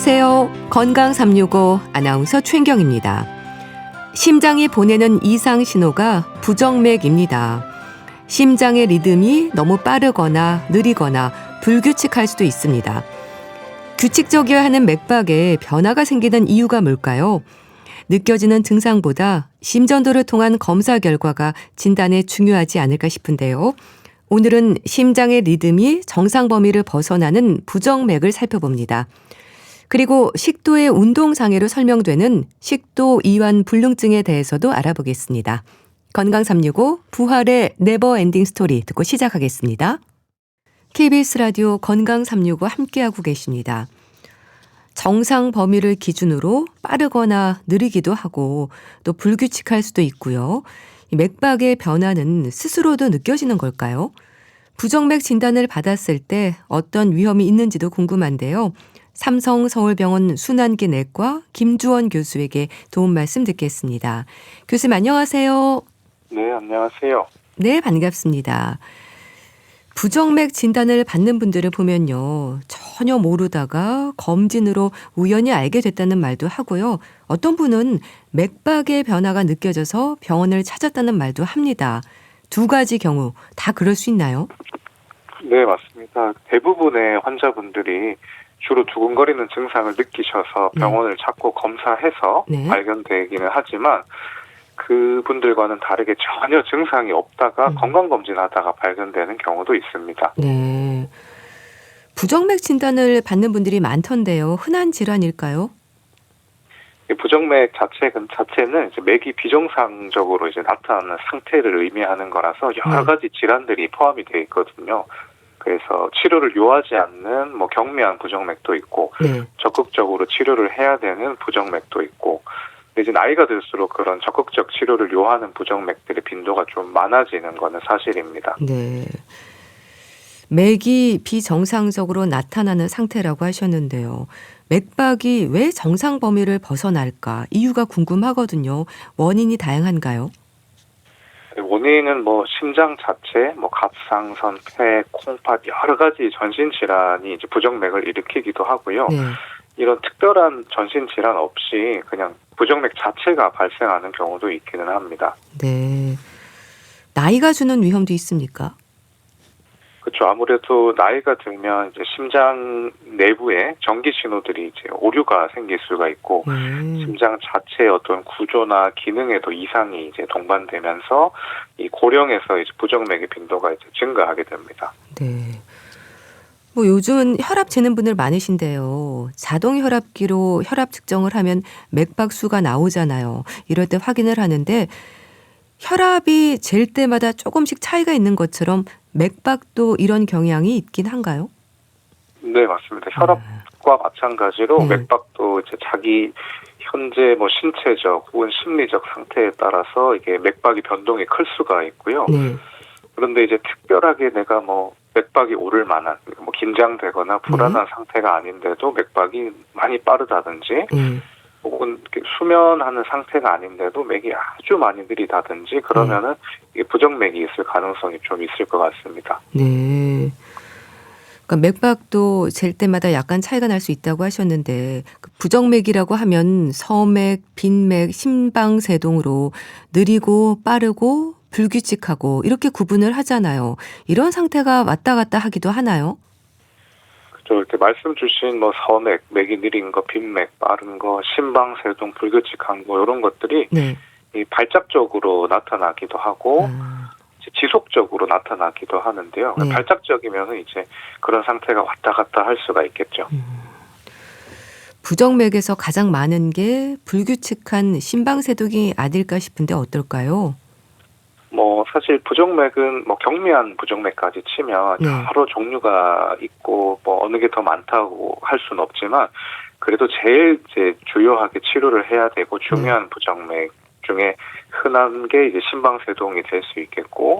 안녕하세요. 건강 365 아나운서 최인경입니다. 심장이 보내는 이상 신호가 부정맥입니다. 심장의 리듬이 너무 빠르거나 느리거나 불규칙할 수도 있습니다. 규칙적이어야 하는 맥박에 변화가 생기는 이유가 뭘까요? 느껴지는 증상보다 심전도를 통한 검사 결과가 진단에 중요하지 않을까 싶은데요. 오늘은 심장의 리듬이 정상 범위를 벗어나는 부정맥을 살펴봅니다. 그리고 식도의 운동장애로 설명되는 식도 이완 불능증에 대해서도 알아보겠습니다. 건강 365 부활의 네버엔딩 스토리 듣고 시작하겠습니다. KBS 라디오 건강 365 함께하고 계십니다. 정상 범위를 기준으로 빠르거나 느리기도 하고 또 불규칙할 수도 있고요. 이 맥박의 변화는 스스로도 느껴지는 걸까요? 부정맥 진단을 받았을 때 어떤 위험이 있는지도 궁금한데요. 삼성서울병원 순환기 내과 김주원 교수에게 도움 말씀 듣겠습니다. 교수님 안녕하세요. 네, 안녕하세요. 네, 반갑습니다. 부정맥 진단을 받는 분들을 보면요. 전혀 모르다가 검진으로 우연히 알게 됐다는 말도 하고요. 어떤 분은 맥박의 변화가 느껴져서 병원을 찾았다는 말도 합니다. 두 가지 경우 다 그럴 수 있나요? 네, 맞습니다. 대부분의 환자분들이 주로 두근거리는 증상을 느끼셔서 병원을 찾고 검사해서 발견되기는 하지만 그분들과는 다르게 전혀 증상이 없다가 건강검진하다가 발견되는 경우도 있습니다. 네. 부정맥 진단을 받는 분들이 많던데요. 흔한 질환일까요? 부정맥 자체는 이제 맥이 비정상적으로 이제 나타나는 상태를 의미하는 거라서 여러 가지 질환들이 포함이 되어 있거든요. 그래서 치료를 요하지 않는 경미한 부정맥도 있고 적극적으로 치료를 해야 되는 부정맥도 있고, 근데 이제 나이가 들수록 그런 적극적 치료를 요하는 부정맥들의 빈도가 좀 많아지는 거는 사실입니다. 네. 맥이 비정상적으로 나타나는 상태라고 하셨는데요. 맥박이 왜 정상 범위를 벗어날까? 이유가 궁금하거든요. 원인이 다양한가요? 원인은 심장 자체, 갑상선, 폐, 콩팥 여러 가지 전신 질환이 이제 부정맥을 일으키기도 하고요. 이런 특별한 전신 질환 없이 그냥 부정맥 자체가 발생하는 경우도 있기는 합니다. 네. 나이가 주는 위험도 있습니까? 그렇죠. 아무래도 나이가 들면 이제 심장 내부에 전기 신호들이 이제 오류가 생길 수가 있고, 심장 자체의 어떤 구조나 기능에도 이상이 이제 동반되면서 이 고령에서 이제 부정맥의 빈도가 이제 증가하게 됩니다. 네. 요즘은 혈압 재는 분들 많으신데요. 자동 혈압기로 혈압 측정을 하면 맥박수가 나오잖아요. 이럴 때 확인을 하는데 혈압이 잴 때마다 조금씩 차이가 있는 것처럼 맥박도 이런 경향이 있긴 한가요? 네, 맞습니다. 혈압과 마찬가지로 맥박도 이제 자기 현재 신체적 혹은 심리적 상태에 따라서 이게 맥박이 변동이 클 수가 있고요. 그런데 이제 특별하게 내가 맥박이 오를 만한, 긴장되거나 불안한 상태가 아닌데도 맥박이 많이 빠르다든지, 혹은 수면하는 상태가 아닌데도 맥이 아주 많이 느리다든지 그러면은 이게 부정맥이 있을 가능성이 좀 있을 것 같습니다. 네. 그러니까 맥박도 잴 때마다 약간 차이가 날 수 있다고 하셨는데 부정맥이라고 하면 서맥, 빈맥, 심방세동으로 느리고 빠르고 불규칙하고 이렇게 구분을 하잖아요. 이런 상태가 왔다 갔다 하기도 하나요? 이렇게 말씀 주신 서맥, 맥이 느린 거, 빈맥, 빠른 거, 심방세동, 불규칙한 거 이런 것들이 이 발작적으로 나타나기도 하고 지속적으로 나타나기도 하는데요. 발작적이면은 이제 그런 상태가 왔다 갔다 할 수가 있겠죠. 부정맥에서 가장 많은 게 불규칙한 심방세동이 아닐까 싶은데 어떨까요? 사실 부정맥은 경미한 부정맥까지 치면 여러 종류가 있고 어느 게 더 많다고 할 수는 없지만 그래도 제일 이제 주요하게 치료를 해야 되고 중요한 부정맥 중에 흔한 게 이제 심방세동이 될 수 있겠고,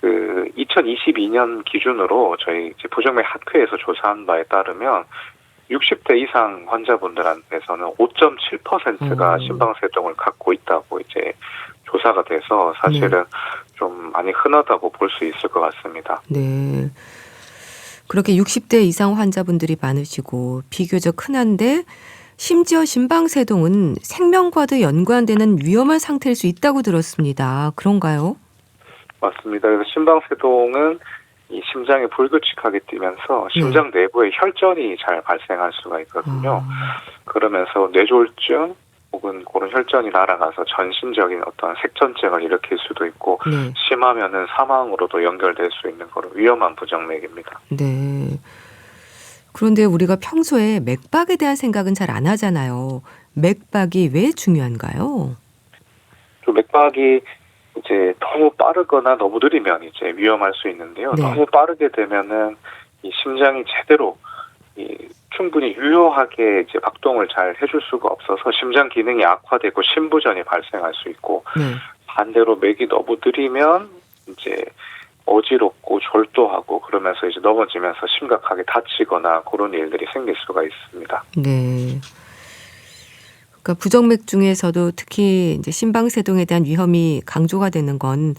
2022년 기준으로 저희 이제 부정맥 학회에서 조사한 바에 따르면 60대 이상 환자분들한테서는 5.7%가 심방세동을 갖고 있다고 이제 조사가 돼서 사실은 좀 많이 흔하다고 볼 수 있을 것 같습니다. 네. 그렇게 60대 이상 환자분들이 많으시고 비교적 흔한데 심지어 심방세동은 생명과도 연관되는 위험한 상태일 수 있다고 들었습니다. 그런가요? 맞습니다. 그래서 심방세동은 이 심장이 불규칙하게 뛰면서 심장 내부에 혈전이 잘 발생할 수가 있거든요. 그러면서 뇌졸중 혹은 그런 혈전이 날아가서 전신적인 어떤 색전증을 일으킬 수도 있고 심하면은 사망으로도 연결될 수 있는 그런 위험한 부정맥입니다. 네. 그런데 우리가 평소에 맥박에 대한 생각은 잘 안 하잖아요. 맥박이 왜 중요한가요? 또 맥박이 이제 너무 빠르거나 너무 느리면 이제 위험할 수 있는데요. 너무 빠르게 되면은 이 심장이 제대로 충분히 유효하게 이제 박동을 잘 해줄 수가 없어서 심장 기능이 악화되고 심부전이 발생할 수 있고 반대로 맥이 너무 느리면 이제 어지럽고 졸도하고 그러면서 이제 넘어지면서 심각하게 다치거나 그런 일들이 생길 수가 있습니다. 네. 그러니까 부정맥 중에서도 특히 이제 심방세동에 대한 위험이 강조가 되는 건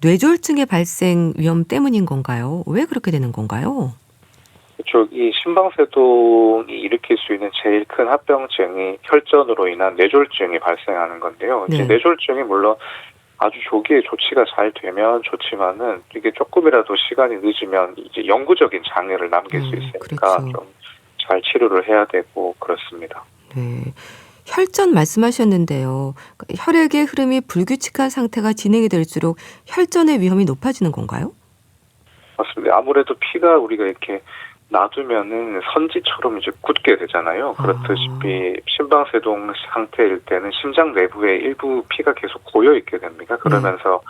뇌졸중의 발생 위험 때문인 건가요? 왜 그렇게 되는 건가요? 그렇죠. 이 심방세동이 일으킬 수 있는 제일 큰 합병증이 혈전으로 인한 뇌졸중이 발생하는 건데요. 이제 뇌졸중이 물론 아주 조기에 조치가 잘 되면 좋지만은 이게 조금이라도 시간이 늦으면 이제 영구적인 장애를 남길 수 있으니까 그렇죠. 좀 잘 치료를 해야 되고 그렇습니다. 네. 혈전 말씀하셨는데요. 그러니까 혈액의 흐름이 불규칙한 상태가 진행이 될수록 혈전의 위험이 높아지는 건가요? 맞습니다. 아무래도 피가 우리가 이렇게 놔두면은 선지처럼 이제 굳게 되잖아요. 그렇듯이 심방세동 상태일 때는 심장 내부에 일부 피가 계속 고여 있게 됩니다. 그러면서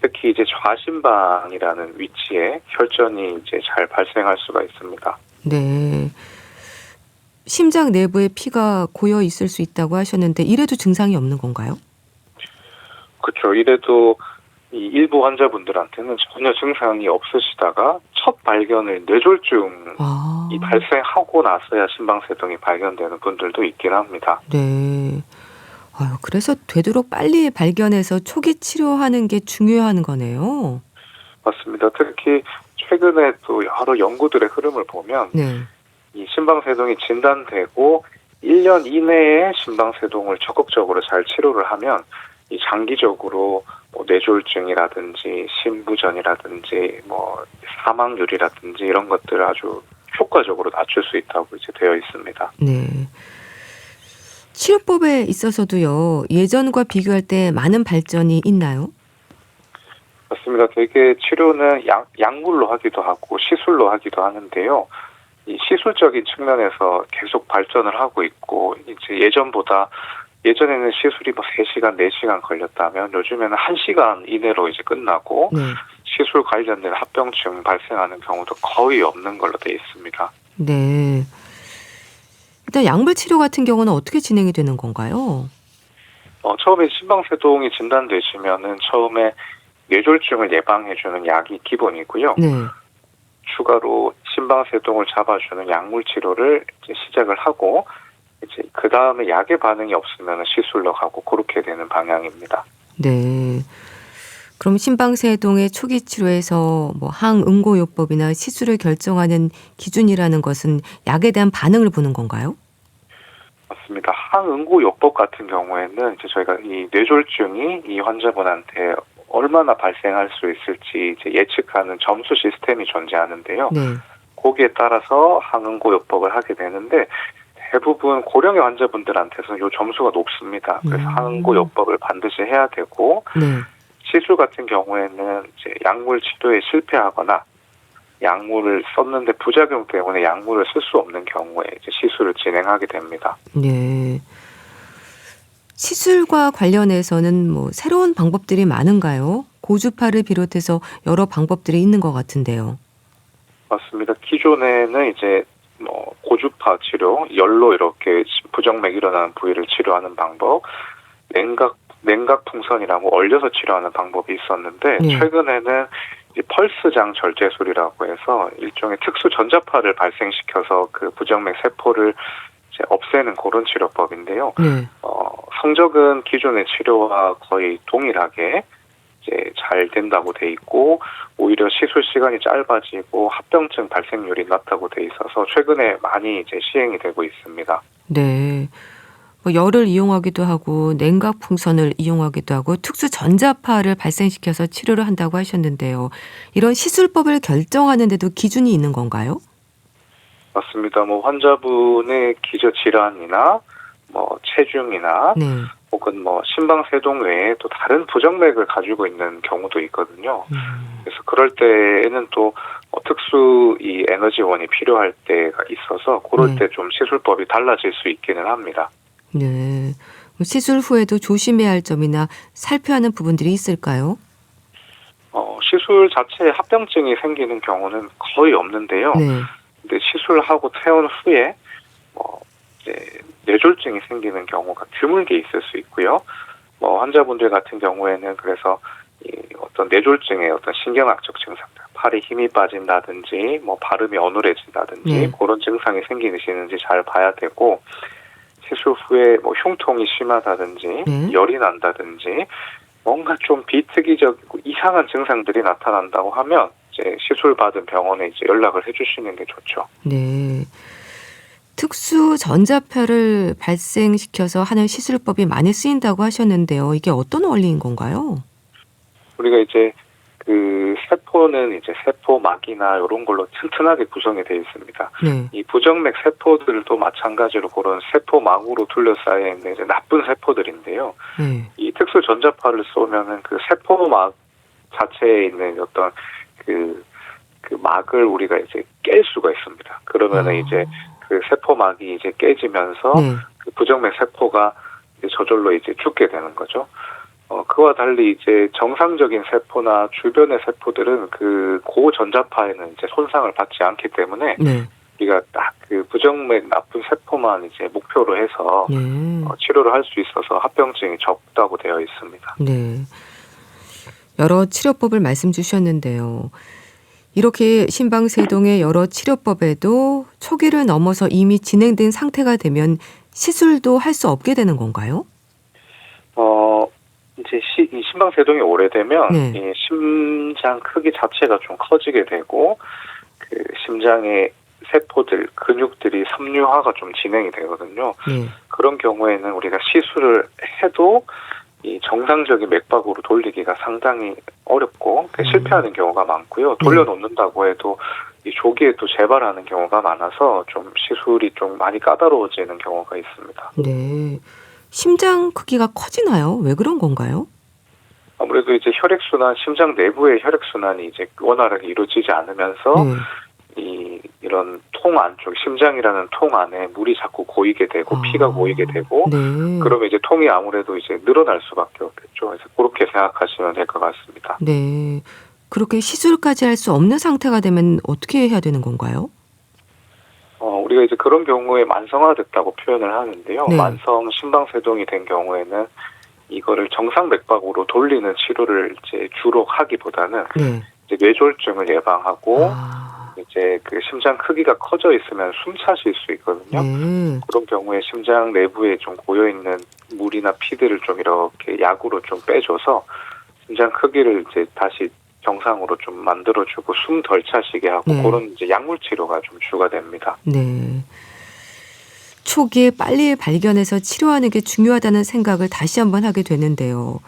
특히 이제 좌심방이라는 위치에 혈전이 이제 잘 발생할 수가 있습니다. 네. 심장 내부에 피가 고여 있을 수 있다고 하셨는데 이래도 증상이 없는 건가요? 그렇죠. 이래도 이 일부 환자분들한테는 전혀 증상이 없으시다가 첫 발견을 뇌졸중이 발생하고 나서야 심방세동이 발견되는 분들도 있긴 합니다. 네. 아유, 그래서 되도록 빨리 발견해서 초기 치료하는 게 중요한 거네요. 맞습니다. 특히 최근에 또 여러 연구들의 흐름을 보면 이 심방세동이 진단되고 1년 이내에 심방세동을 적극적으로 잘 치료를 하면 이 장기적으로 뭐 뇌졸중이라든지 심부전이라든지 뭐 사망률이라든지 이런 것들을 아주 효과적으로 낮출 수 있다고 이제 되어 있습니다. 네. 치료법에 있어서도요. 예전과 비교할 때 많은 발전이 있나요? 맞습니다. 되게 치료는 약물로 하기도 하고 시술로 하기도 하는데요. 이 시술적인 측면에서 계속 발전을 하고 있고 이제 예전에는 시술이 뭐 3시간, 4시간 걸렸다면 요즘에는 1시간 이내로 이제 끝나고 시술 관련된 합병증 발생하는 경우도 거의 없는 걸로 되어 있습니다. 네. 일단 약물 치료 같은 경우는 어떻게 진행이 되는 건가요? 처음에 심방세동이 진단되시면은 처음에 뇌졸중을 예방해주는 약이 기본이고요. 추가로 심방세동을 잡아주는 약물 치료를 이제 시작을 하고 이제 그 다음에 약의 반응이 없으면 시술로 가고 그렇게 되는 방향입니다. 네. 그럼 심방세동의 초기 치료에서 뭐 항응고요법이나 시술을 결정하는 기준이라는 것은 약에 대한 반응을 보는 건가요? 맞습니다. 항응고요법 같은 경우에는 이제 저희가 이 뇌졸중이 이 환자분한테 얼마나 발생할 수 있을지 이제 예측하는 점수 시스템이 존재하는데요. 거기에 따라서 항응고요법을 하게 되는데 대부분 고령의 환자분들한테서는 이 점수가 높습니다. 그래서 항응고요법을 반드시 해야 되고 시술 같은 경우에는 이제 약물 치료에 실패하거나 약물을 썼는데 부작용 때문에 약물을 쓸 수 없는 경우에 이제 시술을 진행하게 됩니다. 네. 시술과 관련해서는 뭐 새로운 방법들이 많은가요? 고주파를 비롯해서 여러 방법들이 있는 것 같은데요. 맞습니다. 기존에는 이제 뭐 고주파 치료, 열로 이렇게 부정맥 일어나는 부위를 치료하는 방법, 냉각 풍선이라고 얼려서 치료하는 방법이 있었는데 최근에는 이제 펄스장 절제술이라고 해서 일종의 특수 전자파를 발생시켜서 그 부정맥 세포를 이제 없애는 그런 치료법인데요. 성적은 기존의 치료와 거의 동일하게 이제 잘 된다고 돼 있고 오히려 시술 시간이 짧아지고 합병증 발생률이 낮다고 돼 있어서 최근에 많이 이제 시행이 되고 있습니다. 네. 뭐 열을 이용하기도 하고 냉각 풍선을 이용하기도 하고 특수 전자파를 발생시켜서 치료를 한다고 하셨는데요. 이런 시술법을 결정하는 데도 기준이 있는 건가요? 맞습니다. 뭐 환자분의 기저 질환이나 뭐 체중이나 네. 혹은 뭐 심방세동 외에 또 다른 부정맥을 가지고 있는 경우도 있거든요. 그래서 그럴 때에는 또 특수 이 에너지원이 필요할 때가 있어서 그럴 때 좀 시술법이 달라질 수 있기는 합니다. 네. 시술 후에도 조심해야 할 점이나 살펴야 하는 부분들이 있을까요? 시술 자체에 합병증이 생기는 경우는 거의 없는데요. 네. 근데 시술하고 퇴원 후에 이제 뇌졸중이 생기는 경우가 드물게 있을 수 있고요. 환자분들 같은 경우에는 그래서 이 어떤 뇌졸중의 어떤 신경학적 증상들, 팔에 힘이 빠진다든지, 발음이 어눌해진다든지 그런 증상이 생기시는지 잘 봐야 되고, 시술 후에 흉통이 심하다든지, 열이 난다든지, 뭔가 좀 비특이적이고 이상한 증상들이 나타난다고 하면 이제 시술 받은 병원에 이제 연락을 해주시는 게 좋죠. 네. 특수 전자파를 발생시켜서 하는 시술법이 많이 쓰인다고 하셨는데요. 이게 어떤 원리인 건가요? 우리가 이제 그 세포는 이제 세포막이나 이런 걸로 튼튼하게 구성이 되어 있습니다. 네. 이 부정맥 세포들도 마찬가지로 그런 세포막으로 둘러싸여 있는 이제 나쁜 세포들인데요. 이 특수 전자파를 쏘면은 그 세포막 자체에 있는 어떤 그 막을 우리가 이제 깰 수가 있습니다. 그러면은 이제 그 세포막이 이제 깨지면서 그 부정맥 세포가 이제 저절로 이제 죽게 되는 거죠. 그와 달리 이제 정상적인 세포나 주변의 세포들은 그 고전자파에는 이제 손상을 받지 않기 때문에 우리가 딱 그 부정맥 나쁜 세포만 이제 목표로 해서 치료를 할 수 있어서 합병증이 적다고 되어 있습니다. 네. 여러 치료법을 말씀 주셨는데요. 이렇게 심방세동의 여러 치료법에도 초기를 넘어서 이미 진행된 상태가 되면 시술도 할 수 없게 되는 건가요? 이제 이 심방세동이 오래되면 이 심장 크기 자체가 좀 커지게 되고 그 심장의 세포들, 근육들이 섬유화가 좀 진행이 되거든요. 그런 경우에는 우리가 시술을 해도 이 정상적인 맥박으로 돌리기가 상당히 어렵고 실패하는 경우가 많고요. 돌려놓는다고 해도 이 조기에 또 재발하는 경우가 많아서 좀 시술이 좀 많이 까다로워지는 경우가 있습니다. 네. 심장 크기가 커지나요? 왜 그런 건가요? 아무래도 이제 혈액순환, 심장 내부의 혈액순환이 이제 원활하게 이루어지지 않으면서 이런 통 안쪽, 심장이라는 통 안에 물이 자꾸 고이게 되고 피가 고이게 되고 그러면 이제 통이 아무래도 이제 늘어날 수밖에 없겠죠. 그래서 그렇게 생각하시면 될 것 같습니다. 네. 그렇게 시술까지 할 수 없는 상태가 되면 어떻게 해야 되는 건가요? 우리가 이제 그런 경우에 만성화됐다고 표현을 하는데요. 만성 심방세동이 된 경우에는 이거를 정상 맥박으로 돌리는 치료를 이제 주로 하기보다는 이제 뇌졸중을 예방하고 이제 그 심장 크기가 커져 있으면 숨차실 수 있거든요. 그런 경우에 심장 내부에 좀 고여 있는 물이나 피들을 좀 이렇게 약으로 좀 빼줘서 심장 크기를 이제 다시 정상으로 좀 만들어주고 숨 덜 차시게 하고 그런 이제 약물 치료가 좀 주가 됩니다. 네. 초기에 빨리 발견해서 치료하는 게 중요하다는 생각을 다시 한번 하게 되는데요.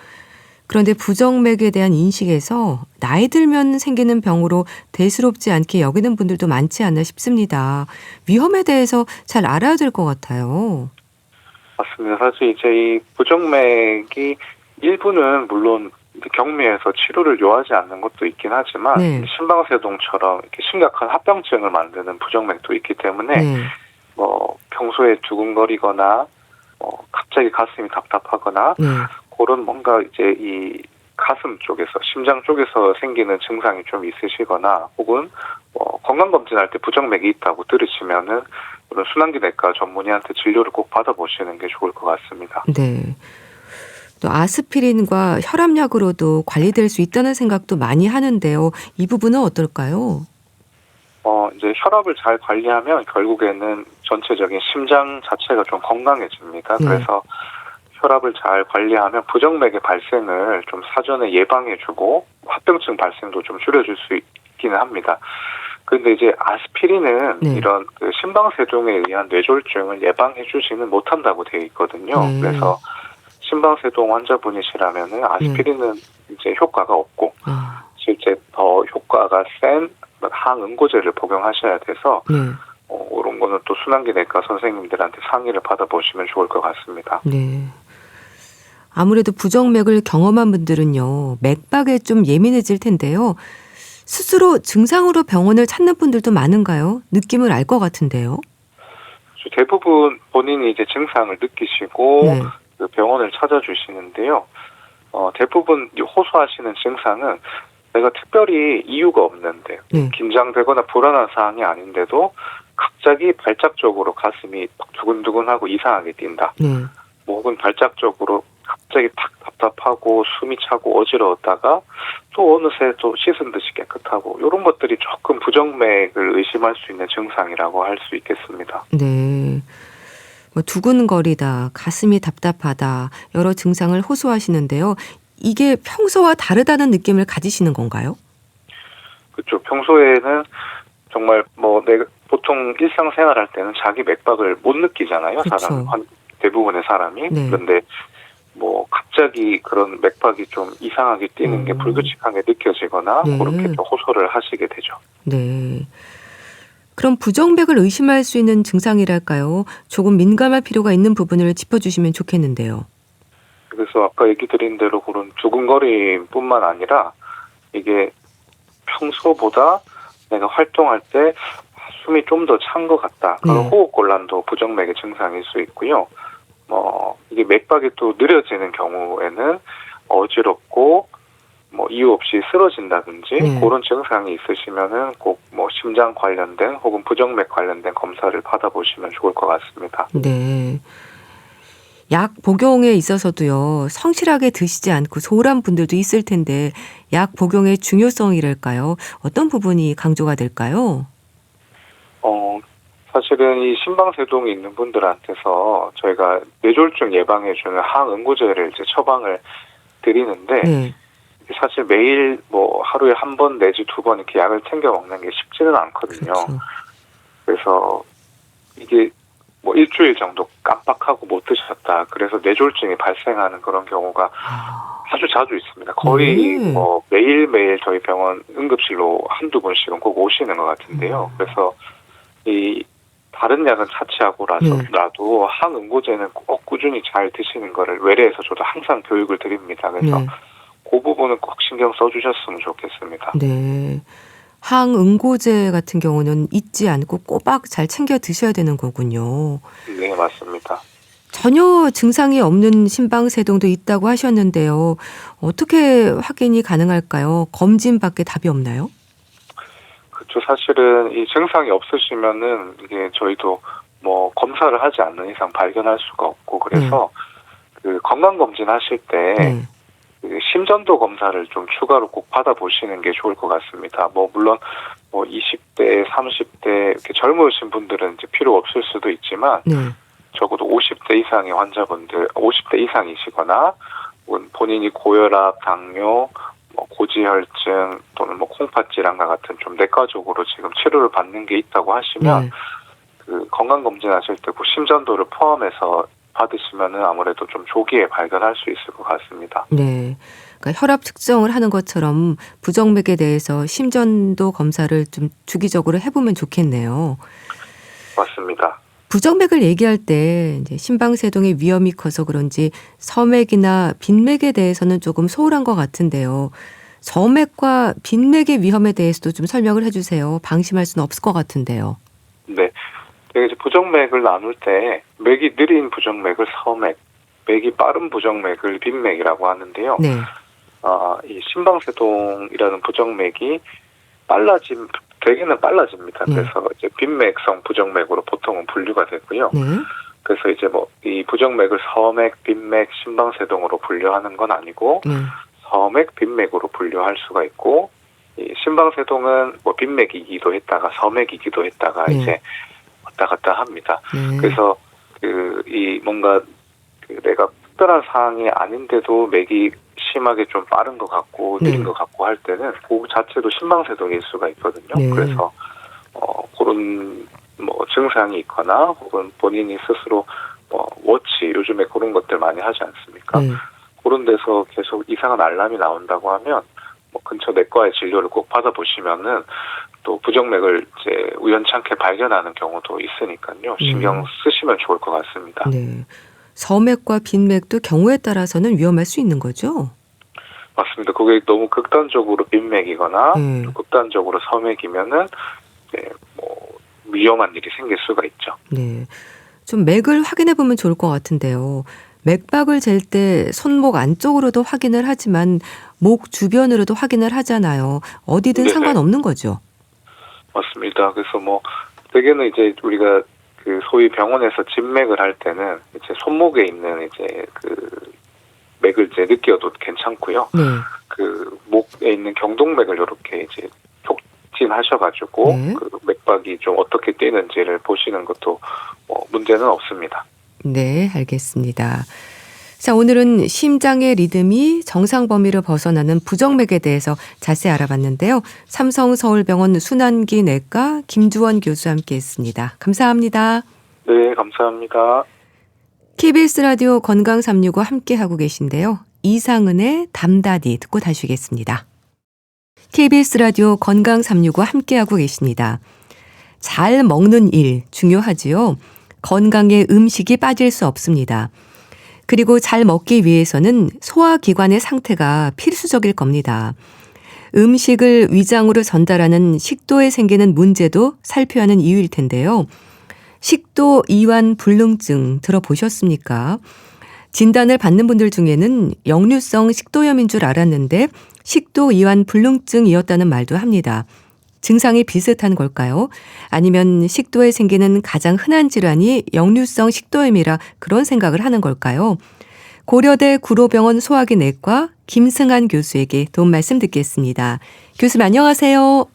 그런데 부정맥에 대한 인식에서 나이 들면 생기는 병으로 대수롭지 않게 여기는 분들도 많지 않나 싶습니다. 위험에 대해서 잘 알아야 될 것 같아요. 맞습니다. 사실 이제 이 부정맥이 일부는 물론 경미해서 치료를 요하지 않는 것도 있긴 하지만 심방세동처럼 이렇게 심각한 합병증을 만드는 부정맥도 있기 때문에 평소에 두근거리거나 갑자기 가슴이 답답하거나 그런 뭔가 이제 이 가슴 쪽에서 심장 쪽에서 생기는 증상이 좀 있으시거나 혹은 건강검진할 때 부정맥이 있다고 들으시면은 그런 순환기내과 전문의한테 진료를 꼭 받아보시는 게 좋을 것 같습니다. 네. 또 아스피린과 혈압약으로도 관리될 수 있다는 생각도 많이 하는데요. 이 부분은 어떨까요? 이제 혈압을 잘 관리하면 결국에는 전체적인 심장 자체가 좀 건강해집니다. 그래서 혈압을 잘 관리하면 부정맥의 발생을 좀 사전에 예방해주고 합병증 발생도 좀 줄여줄 수 있기는 합니다. 그런데 이제 아스피린은 네. 이런 그 심방세동에 의한 뇌졸중을 예방해주지는 못한다고 되어 있거든요. 그래서 심방세동 환자분이시라면은 아스피린은 이제 효과가 없고 실제 더 효과가 센 항응고제를 복용하셔야 돼서 이런 거는 또 순환기내과 선생님들한테 상의를 받아보시면 좋을 것 같습니다. 네. 아무래도 부정맥을 경험한 분들은요, 맥박에 좀 예민해질 텐데요. 스스로 증상으로 병원을 찾는 분들도 많은가요? 느낌을 알 것 같은데요. 대부분 본인이 이제 증상을 느끼시고 그 병원을 찾아주시는데요. 대부분 호소하시는 증상은 내가 특별히 이유가 없는데 긴장되거나 불안한 사항이 아닌데도 갑자기 발작적으로 가슴이 두근두근하고 이상하게 뛴다. 뭐 혹은 발작적으로 갑자기 탁 답답하고 숨이 차고 어지러웠다가 또 어느새 또 씻은 듯이 깨끗하고 이런 것들이 조금 부정맥을 의심할 수 있는 증상이라고 할 수 있겠습니다. 네. 뭐 두근거리다, 가슴이 답답하다 여러 증상을 호소하시는데요. 이게 평소와 다르다는 느낌을 가지시는 건가요? 그렇죠. 평소에는 정말 뭐 내가 보통 일상생활할 때는 자기 맥박을 못 느끼잖아요. 그렇죠. 대부분의 사람이. 그런데 뭐 갑자기 그런 맥박이 좀 이상하게 뛰는 게 불규칙하게 느껴지거나 그렇게 또 호소를 하시게 되죠. 네. 그럼 부정맥을 의심할 수 있는 증상이랄까요? 조금 민감할 필요가 있는 부분을 짚어주시면 좋겠는데요. 그래서 아까 얘기 드린 대로 그런 두근거림뿐만 아니라 이게 평소보다 내가 활동할 때 숨이 좀 더 찬 것 같다. 그런 호흡곤란도 부정맥의 증상일 수 있고요. 이게 맥박이 또 느려지는 경우에는 어지럽고 뭐 이유 없이 쓰러진다든지 그런 증상이 있으시면은 꼭 뭐 심장 관련된 혹은 부정맥 관련된 검사를 받아보시면 좋을 것 같습니다. 네. 약 복용에 있어서도요, 성실하게 드시지 않고 소홀한 분들도 있을 텐데 약 복용의 중요성이랄까요? 어떤 부분이 강조가 될까요? 사실은 이 심방세동이 있는 분들한테서 저희가 뇌졸중 예방해주는 항응고제를 이제 처방을 드리는데 사실 매일 뭐 하루에 한 번 내지 두 번 이렇게 약을 챙겨 먹는 게 쉽지는 않거든요. 그렇죠. 그래서 이게 뭐 일주일 정도 깜빡하고 못 드셨다. 그래서 뇌졸중이 발생하는 그런 경우가 아주 자주 있습니다. 거의 뭐 매일매일 저희 병원 응급실로 한두 번씩은 꼭 오시는 것 같은데요. 그래서 이 다른 약은 차치하고라도 항응고제는 꼭 꾸준히 잘 드시는 거를 외래에서 저도 항상 교육을 드립니다. 그래서 그 부분은 꼭 신경 써주셨으면 좋겠습니다. 네. 항응고제 같은 경우는 잊지 않고 꼬박 잘 챙겨 드셔야 되는 거군요. 네, 맞습니다. 전혀 증상이 없는 심방세동도 있다고 하셨는데요. 어떻게 확인이 가능할까요? 검진밖에 답이 없나요? 그렇죠. 사실은 이 증상이 없으시면은 이게 저희도 뭐 검사를 하지 않는 이상 발견할 수가 없고 그래서 그 건강검진 하실 때 그 심전도 검사를 좀 추가로 꼭 받아보시는 게 좋을 것 같습니다. 뭐 물론 뭐 20대, 30대 이렇게 젊으신 분들은 이제 필요 없을 수도 있지만 적어도 50대 이상의 환자분들, 50대 이상이시거나 본인이 고혈압, 당뇨, 뭐 고지혈증 또는 뭐 콩팥질환과 같은 좀 내과적으로 지금 치료를 받는 게 있다고 하시면 그 건강검진하실 때 그 심전도를 포함해서 받으시면은 아무래도 좀 조기에 발견할 수 있을 것 같습니다. 네. 그러니까 혈압 측정을 하는 것처럼 부정맥에 대해서 심전도 검사를 좀 주기적으로 해보면 좋겠네요. 맞습니다. 부정맥을 얘기할 때 이제 심방세동의 위험이 커서 그런지 서맥이나 빈맥에 대해서는 조금 소홀한 것 같은데요. 서맥과 빈맥의 위험에 대해서도 좀 설명을 해주세요. 방심할 수는 없을 것 같은데요. 네. 이제 부정맥을 나눌 때 맥이 느린 부정맥을 서맥, 맥이 빠른 부정맥을 빈맥이라고 하는데요. 이 심방세동이라는 부정맥이 대개는 빨라집니다. 그래서 이제 빈맥성 부정맥으로 보통은 분류가 되고요. 그래서 이제 뭐 이 부정맥을 서맥, 빈맥, 심방세동으로 분류하는 건 아니고 서맥, 빈맥으로 분류할 수가 있고 이 심방세동은 뭐 빈맥이기도 했다가 서맥이기도 했다가 이제 왔다 갔다 합니다. 그래서 이 뭔가 내가 특별한 사항이 아닌데도 맥이 심하게 좀 빠른 것 같고 느린 것 같고 할 때는 그 자체도 심방세동일 수가 있거든요. 네. 그래서 그런 뭐 증상이 있거나 혹은 본인이 스스로 워치 요즘에 그런 것들 많이 하지 않습니까? 그런 데서 계속 이상한 알람이 나온다고 하면 뭐 근처 내과의 진료를 꼭 받아보시면은 또 부정맥을 이제 우연찮게 발견하는 경우도 있으니까요. 신경 쓰시면 좋을 것 같습니다. 네. 서맥과 빈맥도 경우에 따라서는 위험할 수 있는 거죠? 맞습니다. 그게 너무 극단적으로 빈맥이거나 극단적으로 서맥이면은 뭐 위험한 일이 생길 수가 있죠. 네. 좀 맥을 확인해 보면 좋을 것 같은데요. 맥박을 잴 때 손목 안쪽으로도 확인을 하지만 목 주변으로도 확인을 하잖아요. 어디든 네네. 상관없는 거죠. 맞습니다. 그래서 뭐 대개는 이제 우리가 그 소위 병원에서 진맥을 할 때는 이제 손목에 있는 이제 그 맥을 이제 느껴도 괜찮고요. 네. 그 목에 있는 경동맥을 이렇게 이제 촉진하셔가지고 네. 그 맥박이 좀 어떻게 뛰는지를 보시는 것도 문제는 없습니다. 네, 알겠습니다. 자, 오늘은 심장의 리듬이 정상 범위를 벗어나는 부정맥에 대해서 자세히 알아봤는데요. 삼성서울병원 순환기 내과 김주원 교수와 함께했습니다. 감사합니다. 네, 감사합니다. KBS 라디오 건강 365 함께하고 계신데요. 이상은의 담다디 듣고 다시 오겠습니다. KBS 라디오 건강 365 함께하고 계십니다. 잘 먹는 일 중요하지요. 건강에 음식이 빠질 수 없습니다. 그리고 잘 먹기 위해서는 소화기관의 상태가 필수적일 겁니다. 음식을 위장으로 전달하는 식도에 생기는 문제도 살펴야 하는 이유일 텐데요. 식도 이완 불능증 들어보셨습니까? 진단을 받는 분들 중에는 역류성 식도염인 줄 알았는데 식도 이완 불능증이었다는 말도 합니다. 증상이 비슷한 걸까요? 아니면 식도에 생기는 가장 흔한 질환이 역류성 식도염이라 그런 생각을 하는 걸까요? 고려대 구로병원 소화기 내과 김승한 교수에게 도움 말씀 듣겠습니다. 교수님 안녕하세요.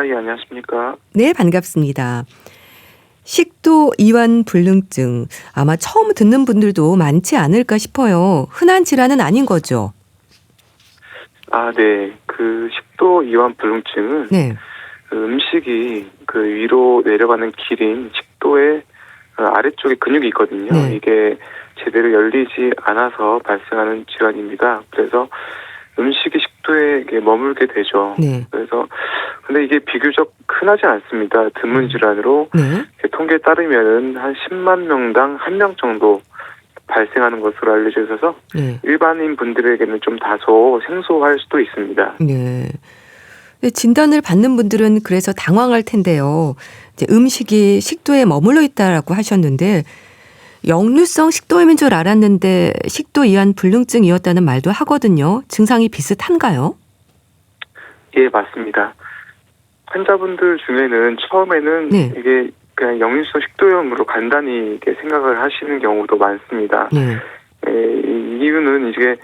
예, 안녕하십니까. 네, 반갑습니다. 식도 이완 불능증 아마 처음 듣는 분들도 많지 않을까 싶어요. 흔한 질환은 아닌 거죠? 네. 그 식도 이완 불능증은 네. 음식이 그 위로 내려가는 길인 식도의 아래쪽에 근육이 있거든요. 네. 이게 제대로 열리지 않아서 발생하는 질환입니다. 그래서 음식이 식도에 이렇게 머물게 되죠. 네. 그래서 근데 이게 비교적 흔하지 않습니다. 드문 질환으로 네. 통계에 따르면은 한 10만 명당 1명 정도 발생하는 것으로 알려져 있어서 네. 일반인 분들에게는 좀 다소 생소할 수도 있습니다. 네. 근데 진단을 받는 분들은 그래서 당황할 텐데요. 이제 음식이 식도에 머물러 있다라고 하셨는데 역류성 식도염인 줄 알았는데 식도 이완 불능증이었다는 말도 하거든요. 증상이 비슷한가요? 예, 맞습니다. 환자분들 중에는 처음에는 네. 이게 그냥 역류성 식도염으로 간단히 이렇게 생각을 하시는 경우도 많습니다. 네. 이 이유는 이게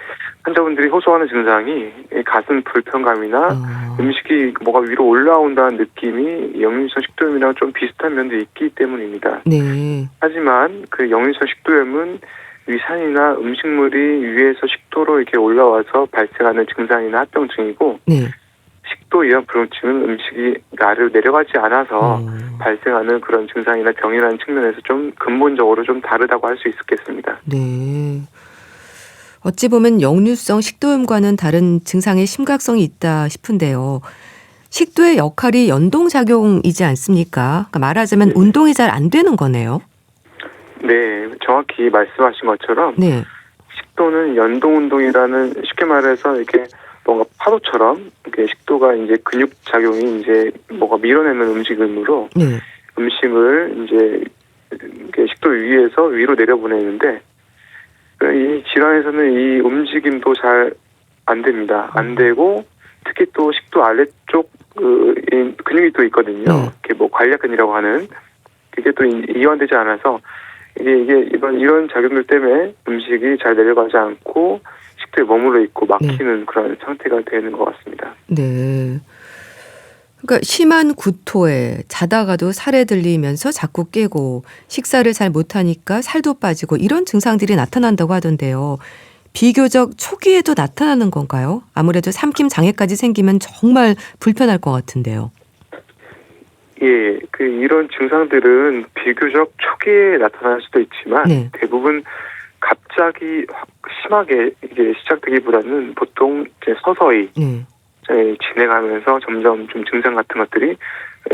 환자분들이 호소하는 증상이 가슴 불편감이나 음식이 뭐가 위로 올라온다는 느낌이 역류성 식도염이랑 좀 비슷한 면도 있기 때문입니다. 네. 하지만 그 역류성 식도염은 위산이나 음식물이 위에서 식도로 이렇게 올라와서 발생하는 증상이나 합병증이고 네. 식도 이완 불능증은 음식이 아래로 내려가지 않아서 발생하는 그런 증상이나 병이라는 측면에서 좀 근본적으로 좀 다르다고 할 수 있겠습니다. 네. 어찌 보면 역류성 식도염과는 다른 증상의 심각성이 있다 싶은데요. 식도의 역할이 연동작용이지 않습니까? 그러니까 말하자면 네. 운동이 잘 안 되는 거네요. 네, 정확히 말씀하신 것처럼 네. 식도는 연동운동이라는 쉽게 말해서 이렇게 뭔가 파도처럼 이렇게 식도가 이제 근육 작용이 이제 뭐가 밀어내는 움직임으로 네. 음식을 이제 이렇게 식도 위에서 위로 내려보내는데 이 질환에서는 이 움직임도 잘 안 됩니다. 안 되고 특히 또 식도 아래쪽 이 근육이 또 있거든요. 이렇게 뭐 관략근이라고 하는 그게 또 이완되지 않아서 이게 이런 작용들 때문에 음식이 잘 내려가지 않고 식도에 머물러 있고 막히는 그런 상태가 되는 것 같습니다. 네. 그러니까 심한 구토에 자다가도 살에 들리면서 자꾸 깨고 식사를 잘 못하니까 살도 빠지고 이런 증상들이 나타난다고 하던데요. 비교적 초기에도 나타나는 건가요? 아무래도 삼킴 장애까지 생기면 정말 불편할 것 같은데요. 예, 이런 증상들은 비교적 초기에 나타날 수도 있지만 네. 대부분 갑자기 확 심하게 이게 시작되기보다는 보통 이제 서서히 네. 진행하면서 점점 좀 증상 같은 것들이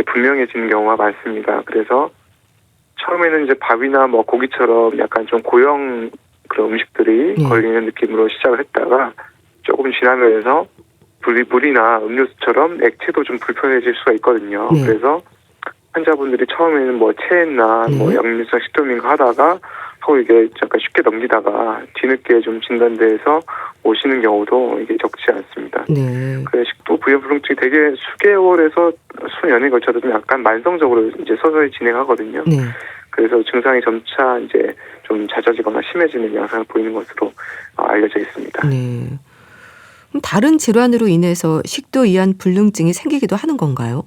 분명해지는 경우가 많습니다. 그래서 처음에는 이제 밥이나 뭐 고기처럼 약간 좀 고형 그런 음식들이 네. 걸리는 느낌으로 시작을 했다가 조금 지나면서 물이나 음료수처럼 액체도 좀 불편해질 수가 있거든요. 네. 그래서 환자분들이 처음에는 뭐 체했나 뭐 네. 역류성 식도염인가 하다가 서로 이게 약간 쉽게 넘기다가 뒤늦게 좀 진단돼서 오시는 경우도 이게 적지 않습니다. 네. 그 식도 부여불능증이 되게 수개월에서 수년에 걸쳐서 좀 약간 만성적으로 이제 서서히 진행하거든요. 네. 그래서 증상이 점차 이제 좀 잦아지거나 심해지는 양상을 보이는 것으로 알려져 있습니다. 네. 그럼 다른 질환으로 인해서 식도 이완 불능증이 생기기도 하는 건가요?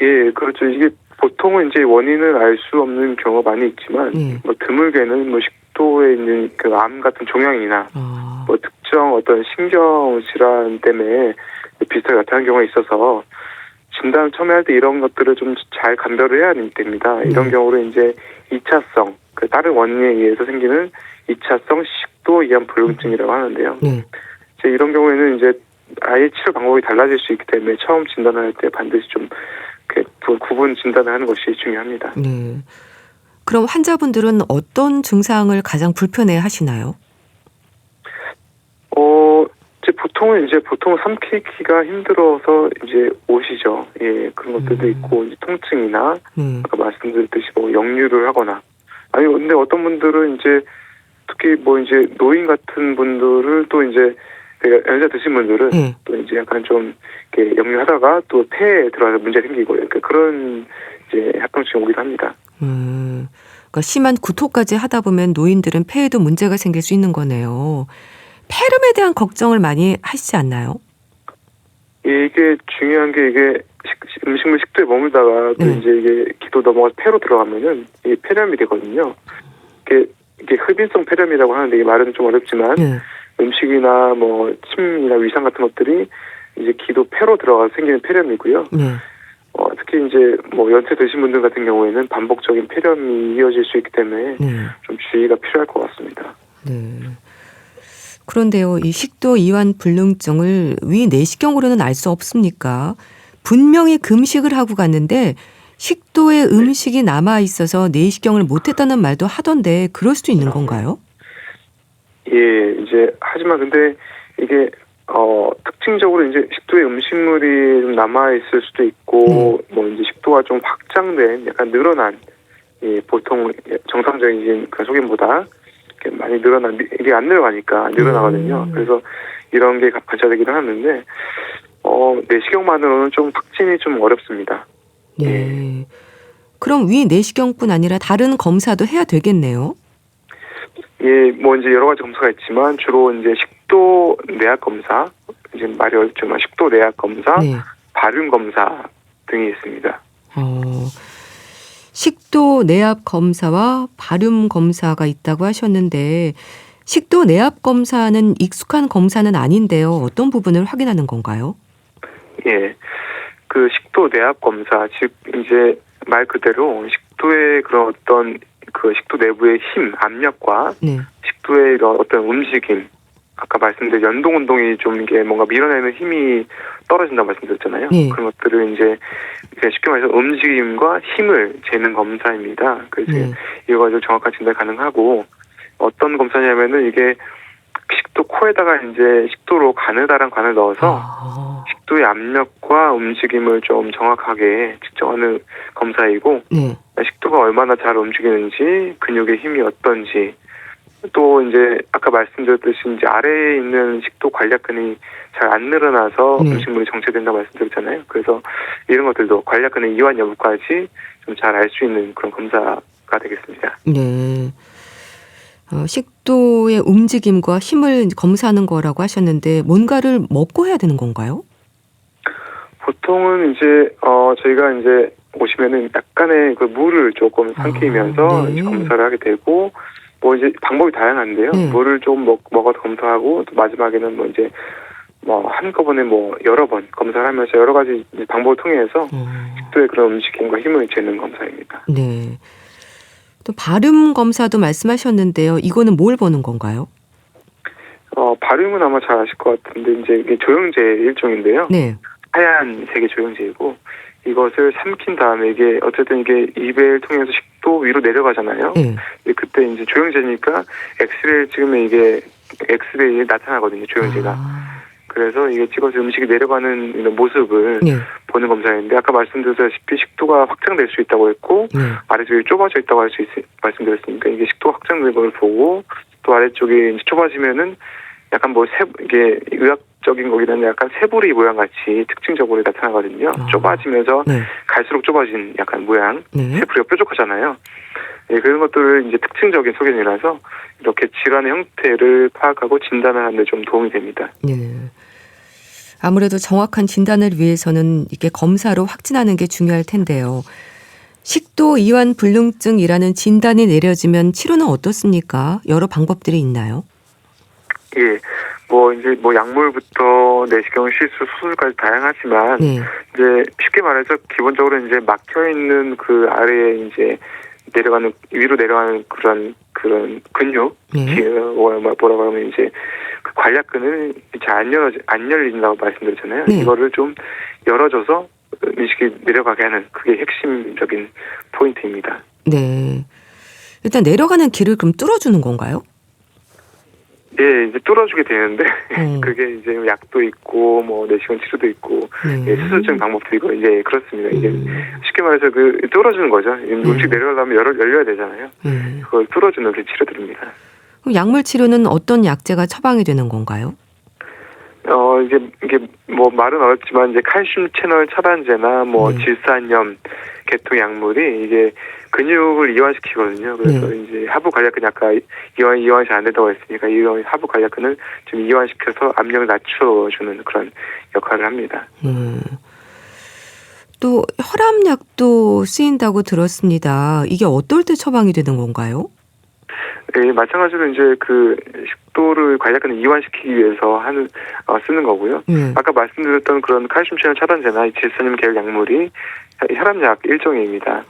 예, 그렇죠. 이게 보통은 이제 원인을 알 수 없는 경우가 많이 있지만 네. 뭐 드물게는 뭐 식도에 있는 그 암 같은 종양이나 아. 뭐 특정 어떤 신경 질환 때문에 비슷하게 나타나는 경우가 있어서 진단 처음에 할 때 이런 것들을 좀 잘 감별을 해야 됩니다. 이런 경우로 이제 2차성 그 다른 원인에 의해서 생기는 2차성 식도 이완 불능증이라고 하는데요. 네. 이제 이런 경우에는 이제 아예 치료 방법이 달라질 수 있기 때문에 처음 진단을 할 때 반드시 좀 구분 진단을 하는 것이 중요합니다. 네. 그럼 환자분들은 어떤 증상을 가장 불편해 하시나요? 이제 보통 삼키기가 힘들어서 이제 오시죠. 예, 그런 것들도 있고, 이제 통증이나, 아까 말씀드렸듯이 뭐 역류를 하거나. 아니, 근데 어떤 분들은 이제, 특히 뭐 이제 노인 같은 분들을 또 이제, 연세 드신 분들은 또 이제 약간 좀 이렇게 역류하다가 또 폐에 들어가서 문제 생기고, 그러니까 그런 이제 합병증이 오기도 합니다. 그러니까 심한 구토까지 하다 보면 노인들은 폐에도 문제가 생길 수 있는 거네요. 폐렴에 대한 걱정을 많이 하시지 않나요? 이게 중요한 게 이게 음식물 식도에 머물다가 또 이제 이게 기도 넘어가서 폐로 들어가면은 이게 폐렴이 되거든요. 이게 흡인성 폐렴이라고 하는데 이 말은 좀 어렵지만 음식이나 뭐 침이나 위산 같은 것들이 이제 기도 폐로 들어가서 생기는 폐렴이고요. 특히 이제 뭐 연세 드신 분들 같은 경우에는 반복적인 폐렴이 이어질 수 있기 때문에 좀 주의가 필요할 것 같습니다. 네. 그런데요, 이 식도 이완 불능증을 위 내시경으로는 알 수 없습니까? 분명히 금식을 하고 갔는데 식도에 음식이 남아 있어서 내시경을 못했다는 말도 하던데 그럴 수도 있는 건가요? 예, 이제 하지만 근데 이게 특징적으로 이제 식도에 음식물이 좀 남아 있을 수도 있고 뭐 이제 식도가 좀 확장된 약간 늘어난 보통 정상적인 그 소견보다 많이 늘어난 이게 안 늘어가니까 늘어나거든요. 그래서 이런 게 관찰되기도 하는데 내시경만으로는 좀 확진이 좀 어렵습니다. 네. 그럼 위 내시경뿐 아니라 다른 검사도 해야 되겠네요. 예, 뭐 이제 여러 가지 검사가 있지만 주로 이제 식도 내압 검사, 이제 말이 어렵지만 식도 내압 검사, 발음 검사 등이 있습니다. 식도 내압 검사와 발음 검사가 있다고 하셨는데 식도 내압 검사는 익숙한 검사는 아닌데요. 어떤 부분을 확인하는 건가요? 예, 그 식도 내압 검사, 즉 이제 말 그대로 식도의 그런 어떤 그 식도 내부의 힘, 압력과 식도의 이런 어떤 움직임, 아까 말씀드린 연동 운동이 좀 이게 뭔가 밀어내는 힘이 떨어진다고 말씀드렸잖아요. 그런 것들을 이제 쉽게 말해서 움직임과 힘을 재는 검사입니다. 그래서 이거 가지고 정확한 진단 가능하고 어떤 검사냐면은 이게 식도 코에다가 이제 식도로 가느다란 관을 넣어서 식도의 압력과 움직임을 좀 정확하게 측정하는 검사이고 식도가 얼마나 잘 움직이는지 근육의 힘이 어떤지 또 이제 아까 말씀드렸듯이 이제 아래에 있는 식도 관략근이 잘 안 늘어나서 음식물이 정체된다고 말씀드렸잖아요. 그래서 이런 것들도 관략근의 이완 여부까지 좀 잘 알 수 있는 그런 검사가 되겠습니다. 네. 식도의 움직임과 힘을 검사하는 거라고 하셨는데 뭔가를 먹고 해야 되는 건가요? 보통은 이제 저희가 이제 오시면은 약간의 그 물을 조금 삼키면서 네. 이제 검사를 하게 되고, 뭐 이제 방법이 다양한데요. 네. 물을 좀 먹어서 검사하고, 또 마지막에는 뭐 이제 뭐 한꺼번에 뭐 여러 번 검사를 하면서 여러 가지 이제 방법을 통해서 식도의 그런 움직임과 힘을 재는 검사입니다. 네. 또 발음 검사도 말씀하셨는데요. 이거는 뭘 보는 건가요? 발음은 아마 잘 아실 것 같은데, 이제 이게 조영제 일종인데요. 네. 하얀 색의 조영제이고, 이것을 삼킨 다음에 이게 어쨌든 이게 입을 통해서 식도 위로 내려가잖아요. 네. 그때 이제 조영제니까 엑스레이를 찍으면 이게 엑스레이에 나타나거든요, 조영제가. 그래서 이게 찍어서 음식이 내려가는 이런 모습을 네. 보는 검사인데, 아까 말씀드렸다시피 식도가 확장될 수 있다고 했고, 네. 아래쪽이 좁아져 있다고 말씀드렸으니까, 이게 식도가 확장된 걸 보고, 또 아래쪽이 이제 좁아지면은 약간 뭐 이게 의학적인 거기는 약간 새부리 모양 같이 특징적으로 나타나거든요. 좁아지면서 네. 갈수록 좁아진 약간 모양, 네. 새부리가 뾰족하잖아요. 예, 그런 것들을 이제 특징적인 소견이라서 이렇게 질환의 형태를 파악하고 진단을 하는 데 좀 도움이 됩니다. 네. 아무래도 정확한 진단을 위해서는 이게 검사로 확진하는 게 중요할 텐데요. 식도 이완 불능증이라는 진단이 내려지면 치료는 어떻습니까? 여러 방법들이 있나요? 예, 뭐 이제 뭐 약물부터 내시경 시술 수술까지 다양하지만, 네. 이제 쉽게 말해서 기본적으로 이제 막혀 있는 그 아래에 이제 내려가는 위로 내려가는 그런 근육, 네. 뭐라고 하면 이제 그 관략근을 잘 안 열린다고 말씀드렸잖아요. 네. 이거를 좀 열어줘서 음식이 내려가게 하는, 그게 핵심적인 포인트입니다. 네. 일단 내려가는 길을 그럼 뚫어주는 건가요? 예, 이제 뚫어주게 되는데 그게 이제 약도 있고 뭐 내시경 치료도 있고, 네. 예, 수술적인 방법도 있고, 이제 그렇습니다. 이게 쉽게 말해서 그 뚫어주는 거죠. 음식 내려가려면 열려야 되잖아요. 그걸 뚫어주는 그 치료들입니다. 그럼 약물 치료는 어떤 약제가 처방이 되는 건가요? 이게 뭐 말은 어렵지만 이제 칼슘 채널 차단제나 뭐 네. 질산염 계통 약물이 이게 근육을 이완시키거든요. 그래서 이제 하부 관략근 아까 이완이 잘 안 된다고 했으니까 이 하부 관략근을 좀 이완시켜서 압력을 낮춰주는 그런 역할을 합니다. 또 혈압약도 쓰인다고 들었습니다. 이게 어떨 때 처방이 되는 건가요? 예, 마찬가지로 이제 그 식도를 관략근을 이완시키기 위해서 쓰는 거고요. 아까 말씀드렸던 그런 칼슘 채널 차단제나 질산염 계열 약물이 혈압약 일종입니다.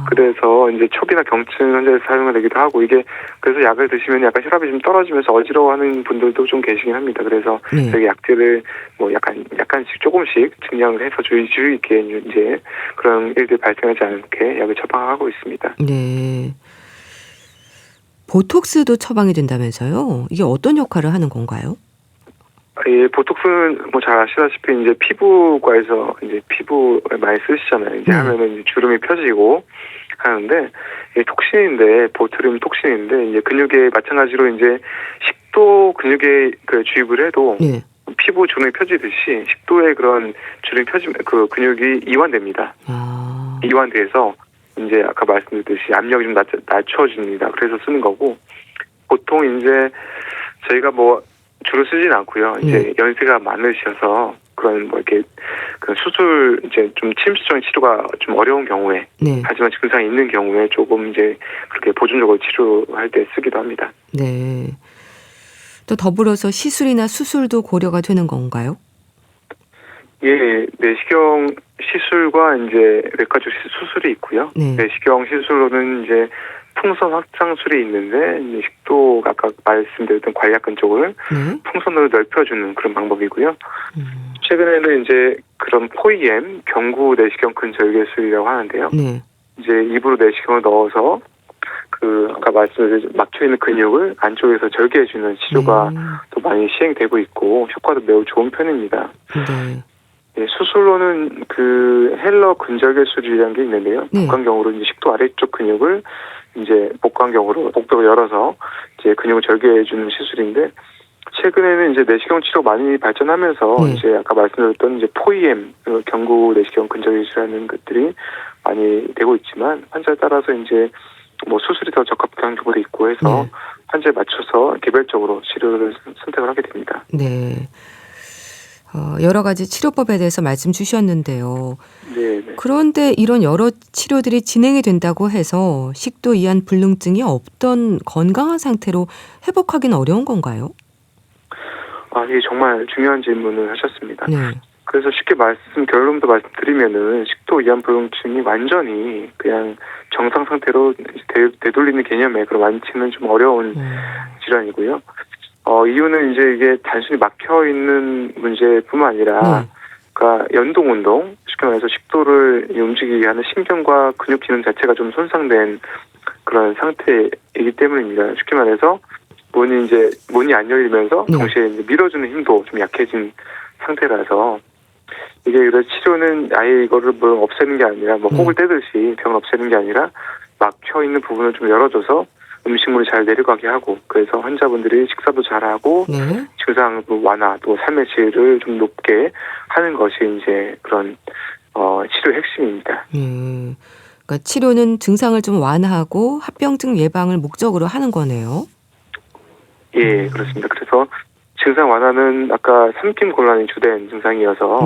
그래서 이제 초기나 경증 환자에서 사용이 되기도 하고, 이게 그래서 약을 드시면 약간 혈압이 좀 떨어지면서 어지러워하는 분들도 좀 계시긴 합니다. 그래서 저희 약들을 뭐 약간씩 조금씩 증량을 해서 주의 있게 이제 그런 일들이 발생하지 않게 약을 처방하고 있습니다. 네. 보톡스도 처방이 된다면서요? 이게 어떤 역할을 하는 건가요? 예, 보톡스는 뭐 잘 아시다시피 이제 피부과에서 이제 피부에 많이 쓰시잖아요. 이제 하면은 이제 주름이 펴지고 하는데, 이게 톡신인데, 보tulium 톡신인데, 이제 근육에 마찬가지로 이제 식도 근육에 그 주입을 해도 피부 주름이 펴지듯이 식도에 그런 주름이 펴지면 그 근육이 이완됩니다. 이완돼서 이제 아까 말씀드렸듯이 압력이 좀 낮춰집니다. 그래서 쓰는 거고, 보통 이제 저희가 뭐 주로 쓰진 않고요. 이제 연세가 많으셔서 그런 뭐 이렇게 그 수술 이제 좀 침수적인 치료가 좀 어려운 경우에, 하지만 증상이 있는 경우에 조금 이제 그렇게 보존적으로 치료할 때 쓰기도 합니다. 네. 또 더불어서 시술이나 수술도 고려가 되는 건가요? 예, 내시경 시술과 이제 외과적 수술이 있고요. 내시경 시술로는 이제 풍선 확장술이 있는데, 이제 식도 아까 말씀드렸던 관략근 쪽을 풍선으로 넓혀주는 그런 방법이고요. 최근에는 이제 그런 포이엠 경구 내시경 근절개술이라고 하는데요. 이제 입으로 내시경을 넣어서 그 아까 말씀드린 막혀 있는 근육을 안쪽에서 절개해주는 치료가 또 많이 시행되고 있고 효과도 매우 좋은 편입니다. 네, 수술로는 그 헬러 근절개술이라는 게 있는데요. 복강경으로 이제 식도 아래쪽 근육을 이제 복강경으로 복도를 열어서 이제 근육을 절개해주는 시술인데, 최근에는 이제 내시경 치료 많이 발전하면서 이제 아까 말씀드렸던 이제 포이엠 경구 내시경 근절개술이라는 것들이 많이 되고 있지만, 환자에 따라서 이제 뭐 수술이 더 적합한 경우도 있고 해서 환자에 맞춰서 개별적으로 치료를 선택을 하게 됩니다. 네. 여러 가지 치료법에 대해서 말씀 주셨는데요. 네. 그런데 이런 여러 치료들이 진행이 된다고 해서 식도 이완 불능증이 없던 건강한 상태로 회복하기는 어려운 건가요? 이게 정말 중요한 질문을 하셨습니다. 네. 그래서 쉽게 결론도 말씀드리면은 식도 이완 불능증이 완전히 그냥 정상 상태로 되돌리는 개념의 그런 완치는 좀 어려운 질환이고요. 이유는 이제 이게 단순히 막혀 있는 문제뿐만 아니라, 그러니까 연동 운동, 쉽게 말해서 식도를 움직이게 하는 신경과 근육 기능 자체가 좀 손상된 그런 상태이기 때문입니다. 쉽게 말해서 문이 안 열리면서 동시에 이제 밀어주는 힘도 좀 약해진 상태라서, 이게 그래서 치료는 아예 이거를 뭐 없애는 게 아니라 혹을 떼듯이 병을 없애는 게 아니라 막혀 있는 부분을 좀 열어줘서 음식물이 잘 내려가게 하고, 그래서 환자분들이 식사도 잘하고 증상 완화 또 삶의 질을 좀 높게 하는 것이 이제 그런 치료의 핵심입니다. 그러니까 치료는 증상을 좀 완화하고 합병증 예방을 목적으로 하는 거네요. 예, 그렇습니다. 그래서 증상 완화는 아까 삼킴 곤란이 주된 증상이어서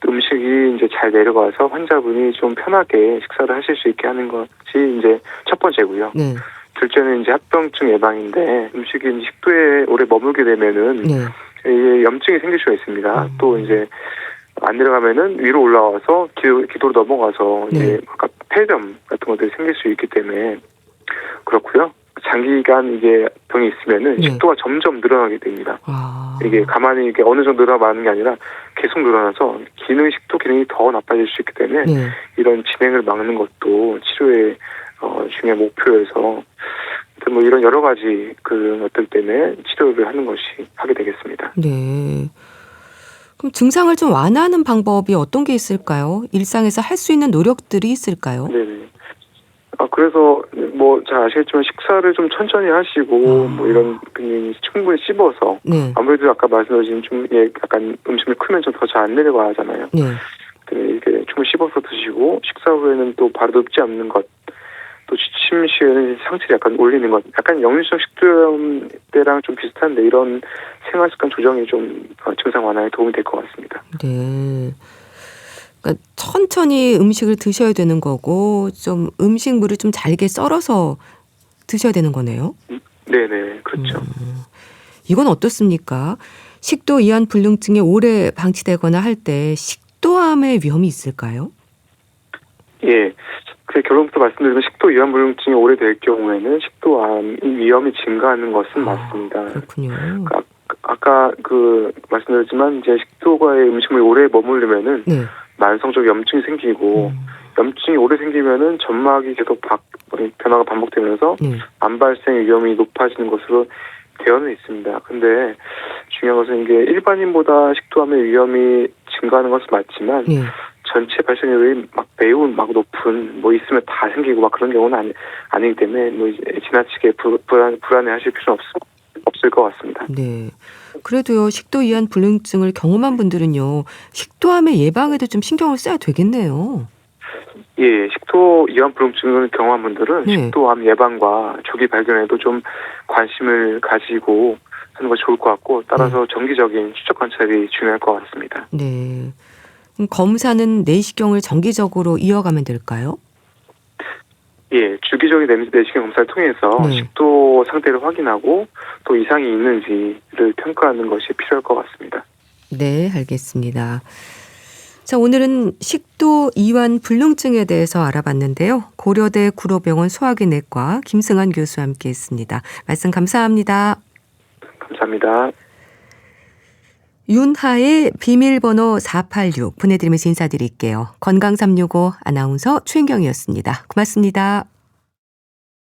음식이 이제 잘 내려가서 환자분이 좀 편하게 식사를 하실 수 있게 하는 것이 이제 첫 번째고요. 둘째는 이제 합병증 예방인데, 음식이 이제 식도에 오래 머물게 되면은 이게 염증이 생길 수가 있습니다. 또 이제 안 내려가면은 위로 올라와서 기도로 넘어가서 이제 아까 폐렴 같은 것들이 생길 수 있기 때문에 그렇고요. 장기간 이게 병이 있으면은 식도가 점점 늘어나게 됩니다. 이게 가만히 이게 어느 정도 늘어나는 게 아니라 계속 늘어나서 식도 기능이 더 나빠질 수 있기 때문에 이런 진행을 막는 것도 치료의 중요한 목표여서, 뭐 이런 여러 가지 그런 것들 때문에 치료를 하게 되겠습니다. 네. 그럼 증상을 좀 완화하는 방법이 어떤 게 있을까요? 일상에서 할 수 있는 노력들이 있을까요? 네네. 그래서 뭐 잘 아시겠지만 식사를 좀 천천히 하시고 뭐 이런 그냥 충분히 씹어서 아무래도 아까 말씀하신 약간 음식물 크면 좀 더 잘 안 내려가야 하잖아요. 이렇게 충분히 씹어서 드시고, 식사 후에는 또 바로 눕지 않는 것, 또 취침 시에는 상체를 약간 올리는 것, 약간 역류성 식도염 때랑 좀 비슷한데 이런 생활 습관 조정이 좀 증상 완화에 도움이 될 것 같습니다. 네. 그러니까 천천히 음식을 드셔야 되는 거고, 좀 음식물을 좀 잘게 썰어서 드셔야 되는 거네요. 네네, 그렇죠. 이건 어떻습니까? 식도 이완 불능증이 오래 방치되거나 할 때 식도암의 위험이 있을까요? 예. 그 결론부터 말씀드리면 식도 이완 불능증이 오래될 경우에는 식도암 위험이 증가하는 것은 맞습니다. 그렇군요. 아까 말씀드렸지만 이제 식도가의 음식물이 오래 머무르면은 만성적 염증이 생기고, 염증이 오래 생기면은 점막이 계속 변화가 반복되면서 암 발생 위험이 높아지는 것으로 되어는 있습니다. 근데 중요한 것은 이게 일반인보다 식도암의 위험이 증가하는 것은 맞지만 전체 발생률이 매우 높은, 있으면 다 생기고 그런 경우는 아니기 때문에 이제 지나치게 불안해하실 필요는 없을 것 같습니다. 네. 그래도요, 식도 이완 불능증을 경험한 분들은요, 식도암의 예방에도 좀 신경을 써야 되겠네요. 예, 식도 이완 불능증을 경험한 분들은 식도암 예방과 조기 발견에도 좀 관심을 가지고 하는 것이 좋을 것 같고, 따라서 정기적인 추적 관찰이 중요할 것 같습니다. 네. 그럼 검사는 내시경을 정기적으로 이어가면 될까요? 예, 주기적인 내시경 검사를 통해서 식도 상태를 확인하고 또 이상이 있는지를 평가하는 것이 필요할 것 같습니다. 네, 알겠습니다. 자, 오늘은 식도 이완 불능증에 대해서 알아봤는데요. 고려대 구로병원 소화기내과 김승환 교수와 함께했습니다. 말씀 감사합니다. 감사합니다. 윤하의 비밀번호 486 보내드리면서 인사드릴게요. 건강365 아나운서 최인경이었습니다. 고맙습니다.